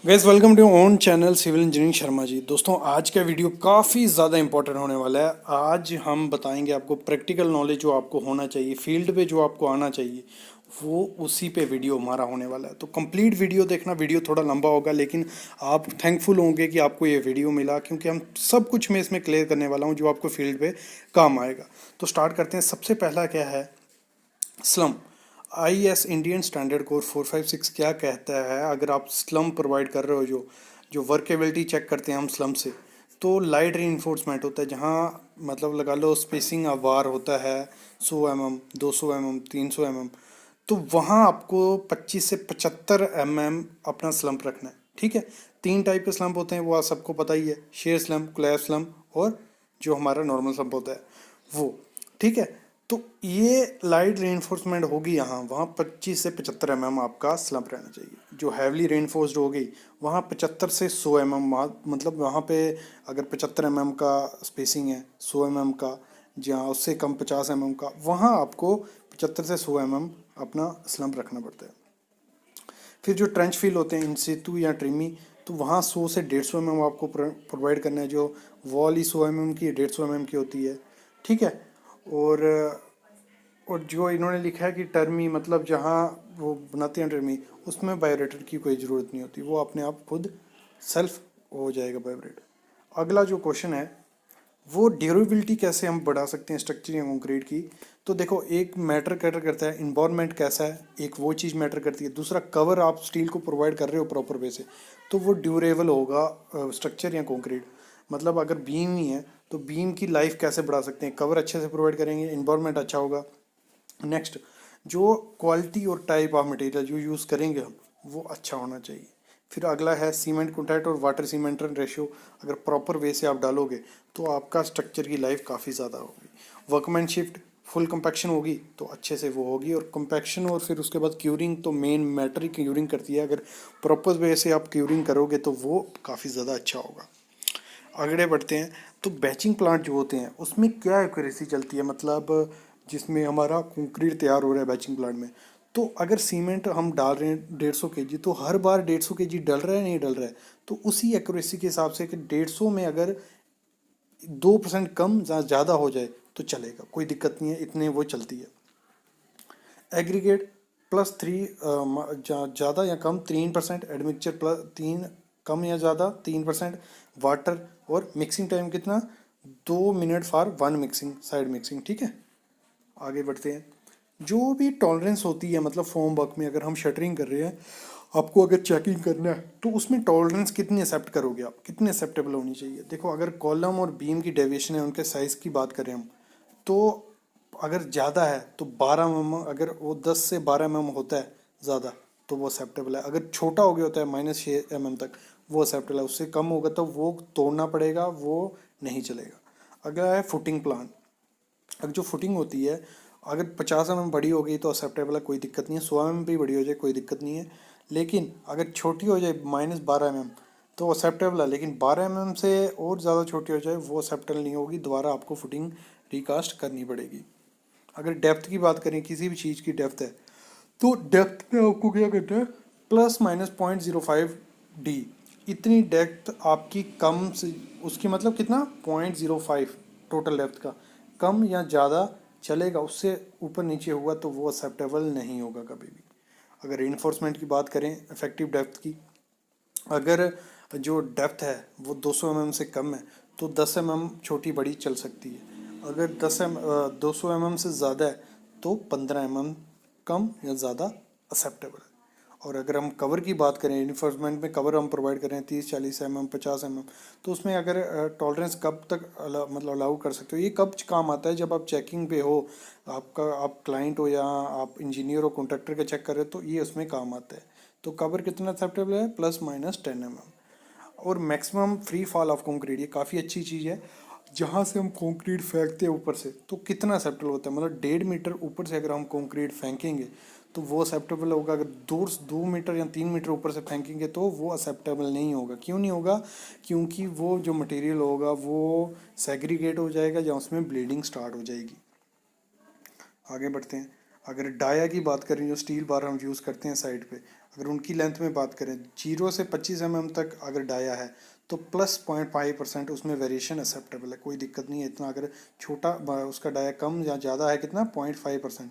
Guys welcome to own channel civil engineering Sharma ji. दोस्तों आज का वीडियो काफ़ी ज़्यादा इंपॉर्टेंट होने वाला है। आज हम बताएंगे आपको प्रैक्टिकल नॉलेज जो आपको होना चाहिए, फील्ड पे जो आपको आना चाहिए, वो उसी पे वीडियो हमारा होने वाला है। तो कंप्लीट वीडियो देखना। वीडियो थोड़ा लंबा होगा लेकिन आप थैंकफुल होंगे कि आपको ये वीडियो मिला, क्योंकि हम सब कुछ मैं इसमें क्लियर करने वाला हूँ जो आपको फील्ड पे काम आएगा। तो स्टार्ट करते हैं। सबसे पहला क्या है, slum. IS Indian standard code 456 क्या कहता है? अगर आप स्लम प्रोवाइड कर रहे हो, जो जो वर्केबिलिटी चेक करते हैं हम स्लम से, तो लाइट री होता है, जहाँ मतलब लगा लो स्पेसिंग ऑफ वार होता है 100 mm, 200 mm, 300 mm। तो वहाँ आपको 25 से 75 mm अपना स्लम्प रखना है। ठीक है। तीन टाइप के स्लम्प होते हैं, वो आप सबको पता ही है, शेयर स्लम्प, क्लैव स्लम्प और जो हमारा नॉर्मल स्लम्प होता है वो। ठीक है। तो ये लाइट रेनफोर्समेंट होगी यहाँ, वहाँ 25 से 75 mm आपका स्लम्प रहना चाहिए। जो हैवली रेनफोर्स्ड होगी वहाँ 75 से 100 mm, मतलब वहाँ पे अगर 75 mm का स्पेसिंग है, 100 mm का, जहाँ उससे कम 50 mm का, वहाँ आपको 75 से 100 mm अपना स्लम्प रखना पड़ता है। फिर जो ट्रेंच फील होते हैं इन सितु या ट्रिमी, तो वहाँ 100 से 150 mm आपको प्रोवाइड करना है। जो वॉल ही 100 mm की, 150 mm की होती है। ठीक है। और और जो इन्होंने लिखा है कि टर्मी, मतलब जहाँ वो बनाते हैं टर्मी, उसमें बायोरेटर की कोई ज़रूरत नहीं होती, वो अपने आप खुद सेल्फ हो जाएगा बायोरेटर। अगला जो क्वेश्चन है वो ड्यूरेबिलिटी कैसे हम बढ़ा सकते हैं स्ट्रक्चर या कंक्रीट की। तो देखो, एक मैटर करता है इन्वायरमेंट कैसा है, एक वो चीज़ मैटर करती है। दूसरा, कवर आप स्टील को प्रोवाइड कर रहे हो प्रॉपर वे से, तो वो ड्यूरेबल होगा स्ट्रक्चर या कंक्रीट। मतलब अगर बीम ही है तो बीम की लाइफ कैसे बढ़ा सकते हैं, कवर अच्छे से प्रोवाइड करेंगे, इन्वायरमेंट अच्छा होगा। नेक्स्ट, जो क्वालिटी और टाइप ऑफ मटेरियल जो यूज़ करेंगे हम, वो अच्छा होना चाहिए। फिर अगला है सीमेंट कॉन्टैक्ट और वाटर सीमेंट रेशियो। अगर प्रॉपर वे से आप डालोगे तो आपका स्ट्रक्चर की लाइफ काफ़ी ज़्यादा होगी। वर्कमैनशिप, फुल कंपैक्शन होगी तो अच्छे से वो होगी। और कंपैक्शन और फिर उसके बाद क्यूरिंग, तो मेन मैटर ही क्यूरिंग करती है। अगर प्रॉपर वे से आप क्यूरिंग करोगे तो वो काफ़ी ज़्यादा अच्छा होगा। आगे बढ़ते हैं। तो बैचिंग प्लांट जो होते हैं उसमें क्या एक्यूरेसी चलती है, मतलब जिसमें हमारा कंक्रीट तैयार हो रहा है बैचिंग प्लांट में, तो अगर सीमेंट हम डाल रहे हैं 150 kg, तो हर बार 150 kg डल रहा है नहीं डल रहा है, तो उसी एक्यूरेसी के हिसाब से कि 150 में अगर 2% कम ज़्यादा हो जाए तो चलेगा, कोई दिक्कत नहीं है, इतने वो चलती है। एग्रीगेट +3, ज़्यादा या कम 3%, एडमिक्सचर +3, कम या ज़्यादा 3%, वाटर। और मिक्सिंग टाइम कितना, 2 minute for one mixing, side mixing. ठीक है। आगे बढ़ते हैं। जो भी टॉलरेंस होती है, मतलब फॉर्म वर्क में अगर हम शटरिंग कर रहे हैं, आपको अगर चेकिंग करना है तो उसमें टॉलरेंस कितनी एक्सेप्ट करोगे आप, कितनी एक्सेप्टेबल होनी चाहिए। देखो, अगर कॉलम और बीम की डेविएशन है, उनके साइज़ की बात करें हम, तो अगर ज़्यादा है तो 12 mm, अगर वो 10 से 12 mm होता है ज़्यादा तो वो एक्सेप्टेबल है। अगर छोटा हो गया होता है -6 mm तक, वो एक्सेप्टेबल है। उससे कम होगा तो वो तोड़ना पड़ेगा, वो नहीं चलेगा। अगला है फुटिंग प्लान। अब जो फुटिंग होती है, अगर 50 mm बड़ी हो गई तो एक्सेप्टेबल है, कोई दिक्कत नहीं है। 100 mm भी बड़ी हो जाए कोई दिक्कत नहीं है। लेकिन अगर छोटी हो जाए -12 mm तो एक्सेप्टेबल है, लेकिन 12 mm से और ज़्यादा छोटी हो जाए वो एक्सेप्टेबल नहीं होगी, दोबारा आपको फुटिंग रिकास्ट करनी पड़ेगी। अगर डेप्थ की बात करें, किसी भी चीज़ की डेप्थ है, तो डेप्थ में आपको क्या करना है, ±0.05 D। इतनी डेप्थ आपकी कम से, उसकी मतलब कितना, 0.05 टोटल डेप्थ का, कम या ज़्यादा चलेगा, उससे ऊपर नीचे हुआ तो वो एक्सेप्टेबल नहीं होगा कभी भी। अगर इन्फोर्समेंट की बात करें, इफेक्टिव डेप्थ की, अगर जो डेप्थ है वो 200 mm से कम है तो 10 mm छोटी बड़ी चल सकती है। अगर 200 mm से ज़्यादा है तो 15 mm कम या ज़्यादा एक्सेप्टेबल है। और अगर हम कवर की बात करें, इन्फोर्समेंट में कवर हम प्रोवाइड करें 30-40 mm, 50 mm, तो उसमें अगर टॉलरेंस कब तक मतलब अलाउ कर सकते हो, ये कब काम आता है, जब आप चेकिंग पे हो, आपका आप क्लाइंट हो या आप इंजीनियर हो, कॉन्ट्रैक्टर का चेक कर रहे हो, तो ये उसमें काम आता है। तो कवर कितना एक्सेप्टेबल है, ±10 mm। और maximum free fall of concrete, ये काफ़ी अच्छी चीज़ है। जहाँ से हम कंक्रीट फेंकते हैं ऊपर से, तो कितना एक्सेप्टेबल होता है, मतलब 1.5 मीटर ऊपर से अगर हम कंक्रीट फेंकेंगे तो वो एक्सेप्टेबल होगा। अगर 2 मीटर या 3 मीटर ऊपर से फेंकेंगे तो वो एक्सेप्टेबल नहीं होगा। क्यों नहीं होगा, क्योंकि वो जो मटेरियल होगा वो सेग्रीगेट हो जाएगा या उसमें ब्लीडिंग स्टार्ट हो जाएगी। आगे बढ़ते हैं। अगर डाया की बात करें, जो स्टील बार हम यूज़ करते हैं साइड पे, अगर उनकी लेंथ में बात करें 0 से 25 mm तक अगर डाया है तो +0.5% उसमें वेरिएशन एक्सेप्टेबल है, कोई दिक्कत नहीं है इतना। अगर छोटा उसका डाया कम या ज़्यादा है कितना 0.5%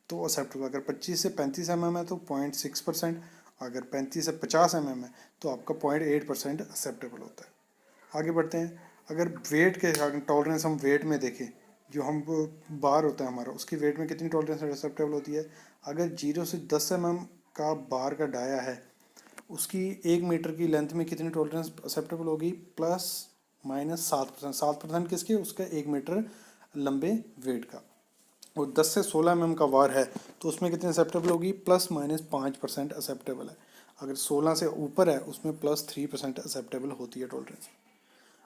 तो एक्सेप्टेबल। अगर 25 से 35 mm है तो 0.6%, अगर 35 से 50 mm है तो आपका 0.8% एक्सेप्टेबल होता है। आगे बढ़ते हैं। अगर वेट के टॉलरेंस हम वेट में देखें, जो हम बार होता है हमारा उसकी वेट में कितनी टॉलरेंस एक्सेप्टेबल होती है। अगर 0 से 10 mm का बार का डाया है उसकी 1 मीटर की लेंथ में कितनी टॉलरेंस एक्सेप्टेबल होगी, +-7%। 7% किसके, उसका 1 मीटर लंबे वेट का। और 10 से 16 mm का वार है तो उसमें कितनी एक्सेप्टेबल होगी, +-5% एक्सेप्टेबल है। अगर 16 से ऊपर है उसमें +3% एक्सेप्टेबल होती है टॉलरेंस।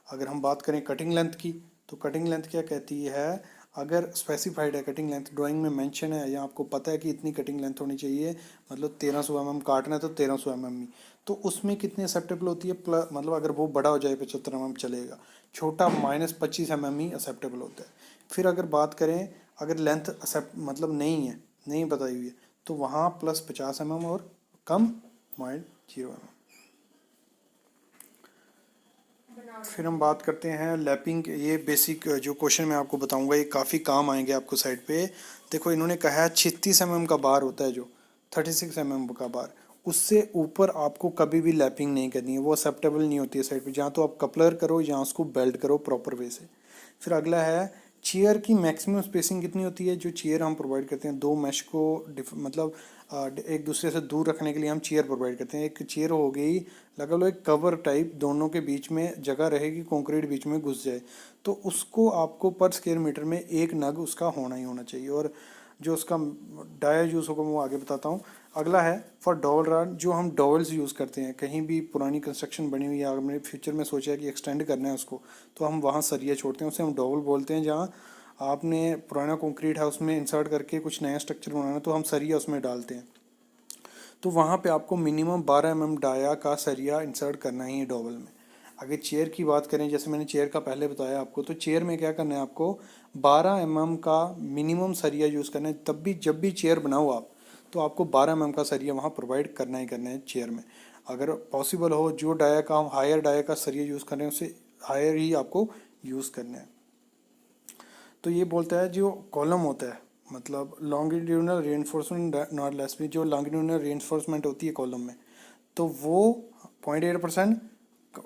अगर हम बात करें कटिंग लेंथ की तो कटिंग लेंथ क्या कहती है, अगर स्पेसिफाइड है कटिंग लेंथ, ड्राइंग में मेंशन है या आपको पता है कि इतनी कटिंग लेंथ होनी चाहिए, मतलब 1300 mm काटना है तो 1300 mm ही, तो उसमें कितनी एक्सेप्टेबल होती है, मतलब अगर वो बड़ा हो जाए 75 mm चलेगा, छोटा -25 mm ही एक्सेप्टेबल होता है। फिर अगर बात करें अगर लेंथ एक्सेप्ट मतलब नहीं है, नहीं बताई हुई है, तो वहाँ +50 mm और कम -0 mm। फिर हम बात करते हैं लैपिंग। ये बेसिक जो क्वेश्चन मैं आपको बताऊंगा ये काफ़ी काम आएंगे आपको साइड पे। देखो इन्होंने कहा है 36 mm का बार होता है, जो 36 mm का बार, उससे ऊपर आपको कभी भी लैपिंग नहीं करनी है, वो एक्सेप्टेबल नहीं होती है साइड पे। जहाँ तो आप कपलर करो या उसको बेल्ट करो प्रॉपर वे से। फिर अगला है चेयर की मैक्सिमम स्पेसिंग कितनी होती है। जो चेयर हम प्रोवाइड करते हैं दो मैश को मतलब एक दूसरे से दूर रखने के लिए हम चेयर प्रोवाइड करते हैं। एक चेयर हो गई लगा लो एक कवर टाइप, दोनों के बीच में जगह रहेगी, कंक्रीट बीच में घुस जाए, तो उसको आपको पर स्क्वायर मीटर में एक नग उसका होना ही होना चाहिए। और जो उसका डाया यूज़ होगा वो आगे बताता हूँ। अगला है फॉर डॉवल रॉड, जो हम डॉवल्स यूज़ करते हैं, कहीं भी पुरानी कंस्ट्रक्शन बनी हुई है, अगर हमने फ्यूचर में सोचा है कि एक्सटेंड करना है उसको, तो हम वहाँ सरिया छोड़ते हैं, उसे हम डॉवल बोलते हैं। जहाँ आपने पुराना कंक्रीट है उसमें इंसर्ट करके कुछ नया स्ट्रक्चर बनाना तो हम सरिया उसमें डालते हैं, तो वहाँ पे आपको मिनिमम 12 mm डाया का सरिया इंसर्ट करना ही है डॉवल में। अगर चेयर की बात करें, जैसे मैंने चेयर का पहले बताया आपको, तो चेयर में क्या करना है आपको 12 mm का मिनिमम सरिया यूज़ करना है। तब भी जब भी चेयर बनाओ आप तो आपको 12 mm का सरिया वहाँ प्रोवाइड करना ही करना है चेयर में। अगर पॉसिबल हो जो डाया का हम हायर डाया का सरिया यूज़ कर रहे हैं उससे हायर ही आपको यूज़ करना है। तो ये बोलता है जो कॉलम होता है, मतलब लॉन्गिट्यूडनल रीइंफोर्समेंट नॉट लेस भी, जो लॉन्गिट्यूडनल रीइंफोर्समेंट होती है कॉलम में, तो वो 0.8%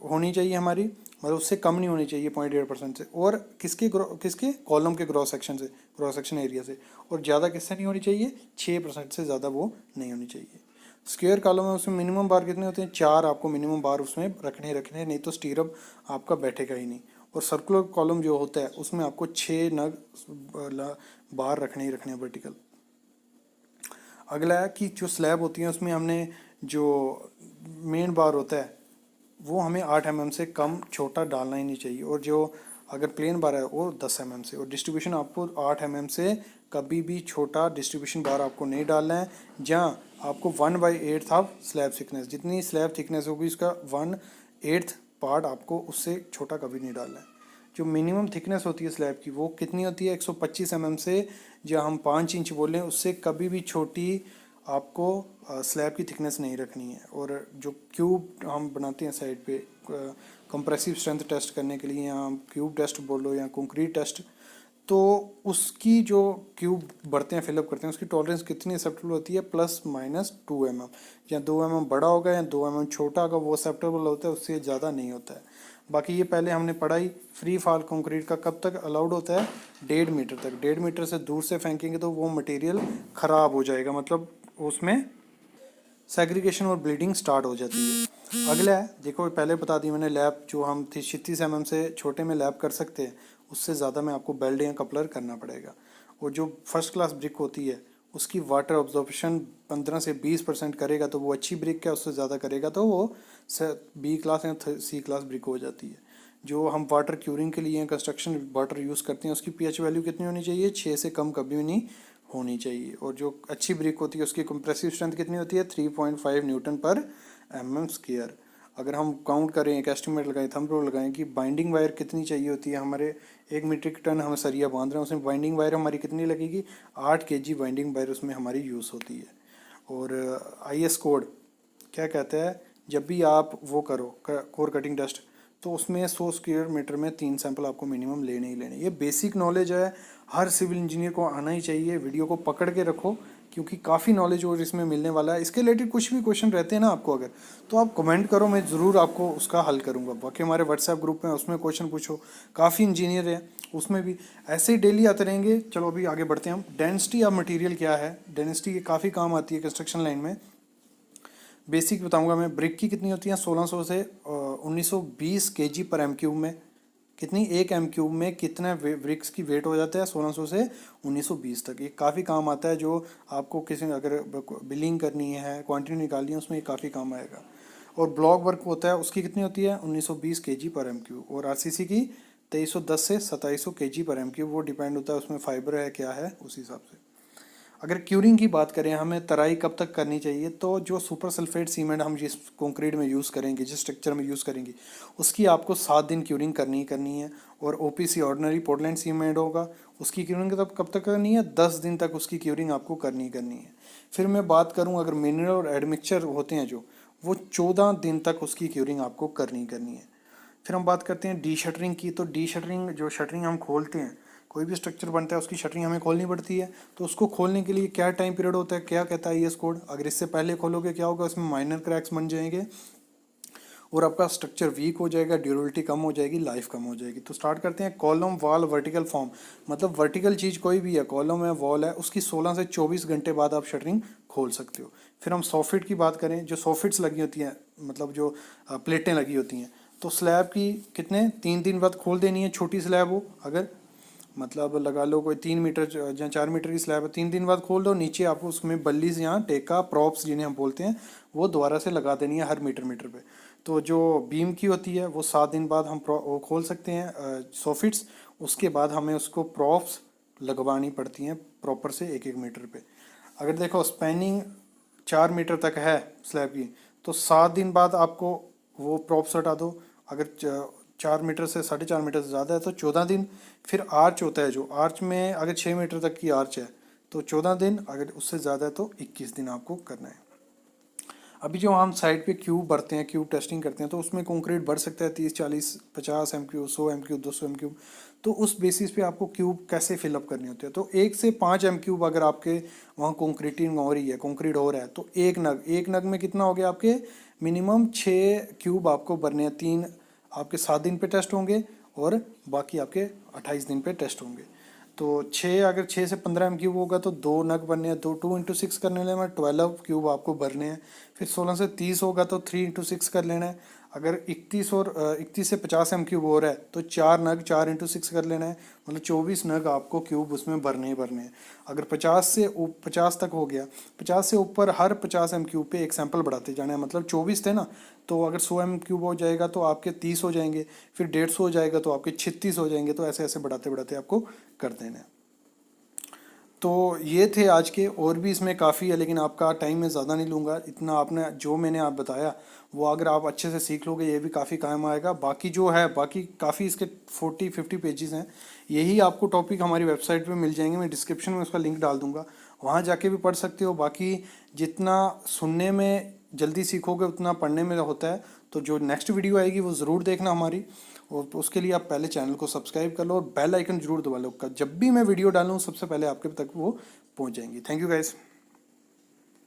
होनी चाहिए हमारी, मतलब उससे कम नहीं होनी चाहिए 0.8% से। और किसके कॉलम के क्रॉस सेक्शन से, क्रॉस सेक्शन एरिया से। और ज़्यादा किससे नहीं होनी चाहिए, 6% से ज़्यादा वो नहीं होनी चाहिए। स्क्वायर कॉलम है उसमें मिनिमम बार कितने होते हैं, 4 आपको मिनिमम बार उसमें रखने नहीं तो स्टीरअप आपका बैठेगा ही नहीं। और सर्कुलर कॉलम जो होता है उसमें आपको 6 नग बार रखने ही रखने हैं वर्टिकल। अगला है कि जो स्लैब होती है उसमें हमने जो मेन बार होता है वो हमें 8 mm से कम छोटा डालना ही नहीं चाहिए। और जो अगर प्लेन बार है वो 10 mm से। और डिस्ट्रीब्यूशन आपको 8 mm से कभी भी छोटा डिस्ट्रीब्यूशन बार आपको नहीं डालना है। जहाँ आपको 1/8 ऑफ स्लैब थिकनेस, जितनी स्लैब थिकनेस होगी उसका 1/8 पार्ट आपको उससे छोटा कभी नहीं डालना है। जो मिनिमम थिकनेस होती है स्लैब की वो कितनी होती है, 125 mm से, जहाँ हम 5 इंच बोलें उससे कभी भी छोटी आपको स्लैब की थिकनेस नहीं रखनी है। और जो क्यूब हम बनाते हैं साइड पे कंप्रेसिव स्ट्रेंथ टेस्ट करने के लिए, या हम क्यूब टेस्ट बोलो या कंक्रीट टेस्ट, तो उसकी जो क्यूब बढ़ते हैं फिलअप करते हैं उसकी टॉलरेंस कितनी एक्सेप्टेबल होती है, +-2 mm। या 2 mm बड़ा होगा या 2 mm छोटा होगा वो एक्सेप्टेबल होता है, उससे ज़्यादा नहीं होता है। बाकी ये पहले हमने पढ़ा ही, फ्री फॉल कंक्रीट का कब तक अलाउड होता है, 1.5 मीटर तक। 1.5 मीटर से दूर से फेंकेंगे तो वो मटेरियल ख़राब हो जाएगा, मतलब उसमें सेग्रीगेशन और ब्लीडिंग स्टार्ट हो जाती है। अगला है, देखो पहले बता दी मैंने, लैब जो हम 36 mm से छोटे में लैब कर सकते हैं, उससे ज़्यादा में आपको बेल्ट या कपलर करना पड़ेगा। और जो फर्स्ट क्लास ब्रिक होती है उसकी वाटर ऑब्जॉर्प्शन 15 से 20% करेगा तो वो अच्छी ब्रिक है, उससे ज़्यादा करेगा तो वो बी क्लास या सी क्लास ब्रिक हो जाती है। जो हम वाटर क्यूरिंग के लिए कंस्ट्रक्शन वाटर यूज़ करते हैं उसकी पीएच वैल्यू कितनी होनी चाहिए, 6 से कम कभी भी नहीं होनी चाहिए। और जो अच्छी ब्रिक होती है उसकी कंप्रेसिव स्ट्रेंथ कितनी होती है, 3.5 न्यूटन पर mm²। अगर हम काउंट करें, एक एस्टिमेट लगाएं, थंब रूल लगाएं कि बाइंडिंग वायर कितनी चाहिए होती है हमारे 1 मीट्रिक टन हम सरिया बांध रहे हैं उसमें बाइंडिंग वायर हमारी कितनी लगेगी, 8 kg बाइंडिंग वायर उसमें हमारी यूज़ होती है। और IS कोड क्या कहता है, जब भी आप वो करो कोर कटिंग टेस्ट, तो उसमें 100 स्क्वायर मीटर में 3 सैंपल आपको मिनिमम लेने ही लेने। ये बेसिक नॉलेज है, हर सिविल इंजीनियर को आना ही चाहिए। वीडियो को पकड़ के रखो क्योंकि काफ़ी नॉलेज और इसमें मिलने वाला है। इसके रिलेटेड कुछ भी क्वेश्चन रहते हैं ना आपको अगर, तो आप कमेंट करो, मैं ज़रूर आपको उसका हल करूँगा। बाकी हमारे व्हाट्सएप ग्रुप में उसमें क्वेश्चन पूछो, काफ़ी इंजीनियर हैं उसमें भी, ऐसे ही डेली आते रहेंगे। चलो अभी आगे बढ़ते हैं हम। डेंसिटी ऑफ मटेरियल क्या है, डेंसिटी काफ़ी काम आती है कंस्ट्रक्शन लाइन में। बेसिक बताऊंगा मैं। ब्रिक की कितनी होती है, 1600 से 1920 केजी पर एम क्यूब में। कितनी, एक एम क्यूब में कितना ब्रिक्स की वेट हो जाता है, 1600 से 1920 तक। ये काफ़ी काम आता है, जो आपको किसी अगर बिलिंग करनी है, क्वांटिटी निकालनी है, उसमें ये काफ़ी काम आएगा। और ब्लॉक वर्क होता है, उसकी कितनी होती है, 1920 केजी पर एम क्यूब। और आरसीसी की 2310 से 2700 केजी पर एम क्यूब। वो डिपेंड होता है उसमें फाइबर है क्या है, उस हिसाब से। अगर क्यूरिंग की बात करें, हमें तराई कब तक करनी चाहिए, तो जो सुपर सल्फेट सीमेंट हम जिस कंक्रीट में यूज़ करेंगे, जिस स्ट्रक्चर में यूज़ करेंगे, उसकी आपको 7 दिन क्यूरिंग करनी ही करनी है। और ओपीसी ऑर्डिनरी पोर्टलैंड सीमेंट होगा, उसकी क्यूरिंग कब तक करनी है, 10 दिन तक उसकी क्यूरिंग आपको करनी ही करनी है। फिर मैं बात करूँ अगर मिनरल और एडमिक्सचर होते हैं जो, वो 14 दिन तक उसकी क्यूरिंग आपको करनी ही करनी है। फिर हम बात करते हैं डी शटरिंग की। तो डी शटरिंग, जो शटरिंग हम खोलते हैं, कोई भी स्ट्रक्चर बनता है उसकी शटरिंग हमें खोलनी पड़ती है। तो उसको खोलने के लिए क्या टाइम पीरियड होता है, क्या कहता है ईएस कोड, अगर इससे पहले खोलोगे क्या होगा, उसमें माइनर क्रैक्स बन जाएंगे और आपका स्ट्रक्चर वीक हो जाएगा, ड्यूरेबिलिटी कम हो जाएगी, लाइफ कम हो जाएगी। तो स्टार्ट करते हैं। कॉलम वॉल वर्टिकल फॉर्म, मतलब वर्टिकल चीज़ कोई भी है, कॉलम है, वॉल है, उसकी 16 से 24 घंटे बाद आप शटरिंग खोल सकते हो। फिर हम सॉफिट की बात करें, जो सॉफिट्स लगी होती हैं, मतलब जो प्लेटें लगी होती हैं, तो स्लैब की कितने 3 दिन बाद खोल देनी है। छोटी स्लैब हो अगर, मतलब लगा लो कोई 3 मीटर या 4 मीटर की स्लैब है, 3 दिन बाद खोल दो। नीचे आपको उसमें बल्ली से, यहाँ टेका प्रॉप्स जिन्हें हम बोलते हैं, वो दोबारा से लगा देनी है हर मीटर मीटर पे। तो जो बीम की होती है वो 7 दिन बाद हम वो खोल सकते हैं सॉफिट्स। उसके बाद हमें उसको प्रॉप्स लगवानी पड़ती हैं प्रॉपर से 1-1 मीटर पे। अगर देखो स्पैनिंग 4 मीटर तक है स्लैब की, तो 7 दिन बाद आपको वो प्रॉप्स हटा दो। अगर 4 मीटर से 4.5 मीटर से ज़्यादा है तो 14 दिन। फिर आर्च होता है, जो आर्च में अगर 6 मीटर तक की आर्च है तो 14 दिन, अगर उससे ज़्यादा है तो 21 दिन आपको करना है। अभी जो हम साइड पे क्यूब भरते हैं, क्यूब टेस्टिंग करते हैं, तो उसमें कंक्रीट भर सकता है 30, 40, 50 m cube, 100 m cube, 200 m cube. तो उस बेसिस पे आपको क्यूब कैसे फिलअप करने होते हैं। तो 1 से 5 एम क्यूब अगर आपके वहाँ कंक्रीटिंग हो रही है, कंक्रीट हो रहा है, तो एक नग में कितना हो गया आपके, मिनिमम 6 क्यूब आपको भरने हैं। 3 आपके 7 दिन पे टेस्ट होंगे और बाकी आपके 28 दिन पे टेस्ट होंगे। तो 6 से 15 एम क्यूब होगा तो 2 नग बनने हैं, 2 2 × 6 करने लेना है, 12 क्यूब आपको भरने हैं। फिर 16 से 30 होगा तो 3 × 6 कर लेना है। अगर 31 से 50 एम क्यूब हो रहा है तो 4 नग 4 × 6 कर लेना है, मतलब 24 नग आपको क्यूब उसमें भरने ही भरने हैं। अगर 50 तक हो गया, 50 से ऊपर हर 50 एम क्यूब पे एक सैंपल बढ़ाते जाना है, मतलब 24 थे ना, तो अगर 100 एम क्यूब हो जाएगा तो आपके 30 हो जाएंगे, फिर 150 हो जाएगा तो आपके 36 हो जाएंगे। तो ऐसे ऐसे बढ़ाते बढ़ाते आपको कर देना है। तो ये थे आज के, और भी इसमें काफ़ी है लेकिन आपका टाइम मैं ज़्यादा नहीं लूँगा। इतना आपने जो मैंने आप बताया वो अगर आप अच्छे से सीख लोगे, ये भी काफ़ी काम आएगा। बाकी जो है, बाकी काफ़ी इसके 40-50 पेजेस हैं। यही आपको टॉपिक हमारी वेबसाइट पे मिल जाएंगे, मैं डिस्क्रिप्शन में उसका लिंक डाल दूँगा, वहाँ जाके भी पढ़ सकते हो। बाकी जितना सुनने में जल्दी सीखोगे उतना पढ़ने में होता है। तो जो नेक्स्ट वीडियो आएगी वो ज़रूर देखना हमारी, और उसके लिए आप पहले चैनल को सब्सक्राइब कर लो और बेल आइकन जरूर दबा लो, जब भी मैं वीडियो डालूँ सबसे पहले आपके तक वो पहुंच जाएंगी। Thank you guys.